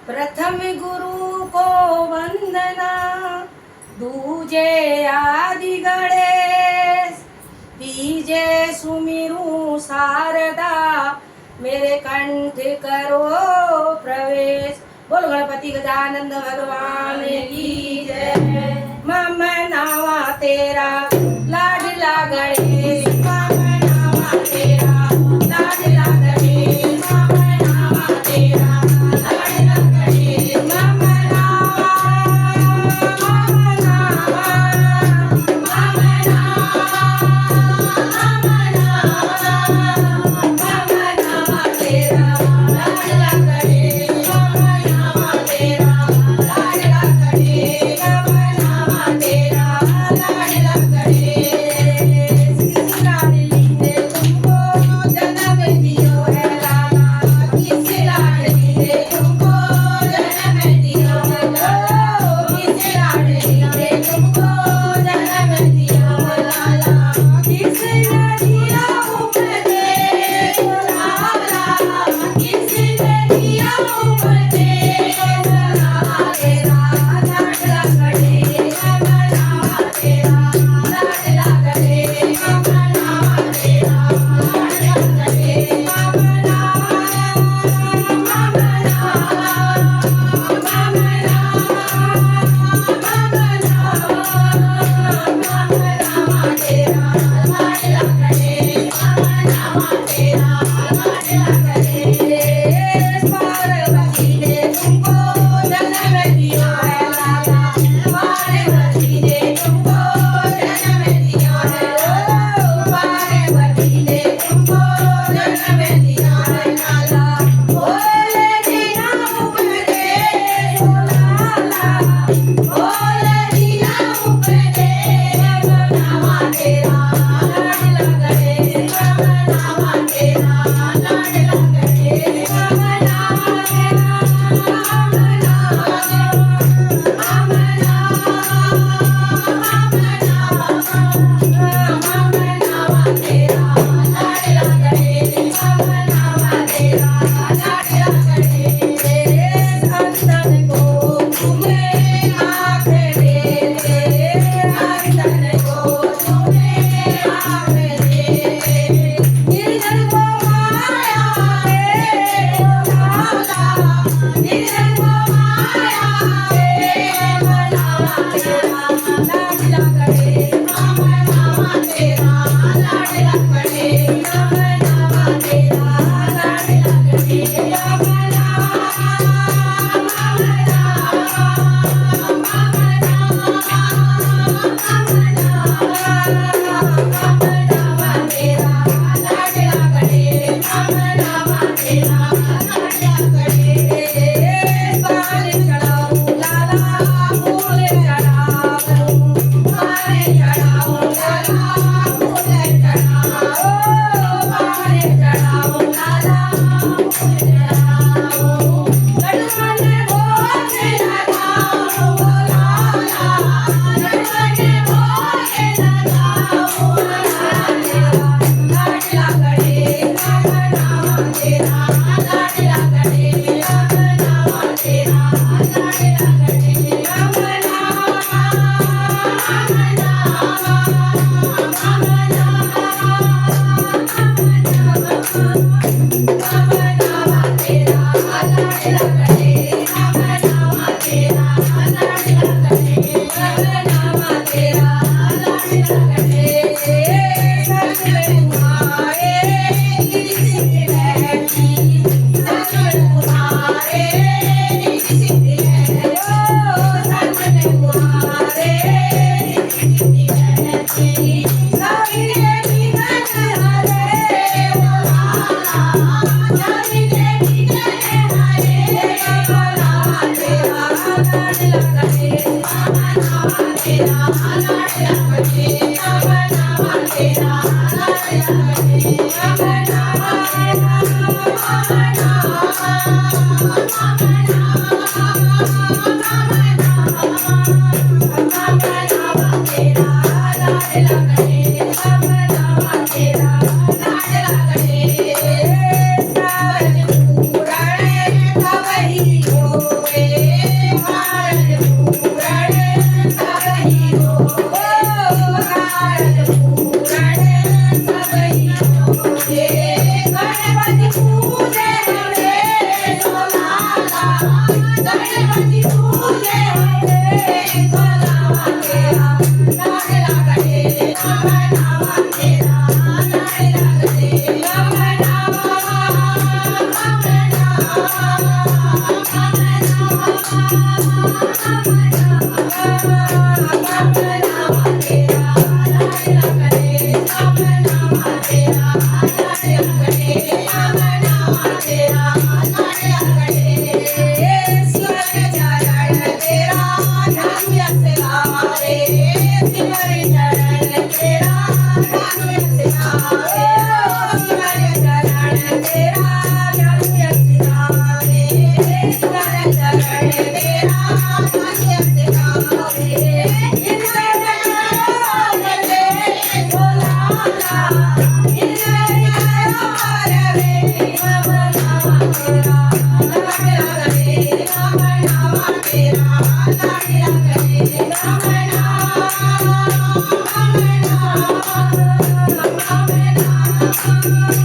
प्रथम गुरु को वंदना, दूजे आदि गणेश, तीजे सुमिरु शारदा, मेरे कंठ करो प्रवेश। बोल गणपति गजानंद भगवान की जय। मम नावा तेरा लाडला गणेश, मम नावा तेरा लाडला गणेश, मम नावा तेरा लाडला गणेश, मम नावा, मम नावा, मम नावा, मम नावा तेरा लाडला गणेश, मम नावा तेरा लाडला गणेश, मम नावा तेरा लाडला गणेश। किस लाडली ने तुमको जन्म दियो है लाला, किस लाडली ने तुमको जन्म दियो है लाला, किस लाडली ने तुमको जन्म दियो है लाला, किसने दिया उपदेश लाला, किसने दिया उपदेश लाला, तेरा लाडला गणेश, मम नावा तेरा लाडला गणेश, मम नावा तेरा लाडला गणेश, मम नावा, मम नावा, मम नावा तेरा लाडला गणेश, मम नावा तेरा लाडला गणेश। पार्वती ने तुमको जन्म दिया है लाला, पार्वती ने तुमको जन्म दिया है लाला, पार्वती ने तुमको जन्म दिया है लाला। बोले दिया उपदेश लाला, बोले दिया उपदेश, मम नावा तेरा लाडला गणेश, मम नावा तेरा लाडला गणेश, मम नावा तेरा, मम नावा, मम नावा तेरा लाडला गणेश, मम नावा तेरा लाडला गणेश। अंतन को तुम्हें आँख देते, अंतन को तुम्हें आँख देते, निर्जन को माया है लाला, निर्जन को माया है, मम नावा तेरा लाडला गणेश, मम नावा तेरा लाडला गणेश, मम नावा तेरा लाडला गणेश, मम नावा, मम नावा, मम नावा, मम नावा तेरा लाडला गणेश, मम नावा तेरा लाडला गणेश। बाल चढ़ाऊं लाला, फूल चढ़ाऊं, बाल चढ़ाऊं लाला, फूल चढ़ाऊं, बाल चढ़ाऊं लाला, फूल चढ़ाऊं, लड्डू में भोग लगाऊं लाला, लड्डू में भोग लगाऊं लाला, तेरा लाडला गणेश, मम नावा तेरा लाडला गणेश, मम नावा तेरा लाडला गणेश, मम नावा, मम नावा, मम नावा, मम नावा तेरा लाडला गणेश, मम नावा तेरा लाडला गणेश, मम नावा तेरा लाडला गणेश। संग में तुम्हारे गिरि सिद्धि रहती, संग में तुम्हारे गिरि सिद्धि है, ओ संग में तुम्हारे गिरि सिद्धि रहती, सभी देवी गण हरे ओ लाला, सभी देवी गण हरे ओ नावा तेरा लाडला गणेश, मम नावा तेरा लाडला गणेश, मम नावा तेरा लाडला गणेश, मम नावा तेरा, मम नावा, मम नावा, मम नावा तेरा लाडला गणेश, मम नावा तेरा लाडला गणेश। सावन पूरण कवई हो Thank you.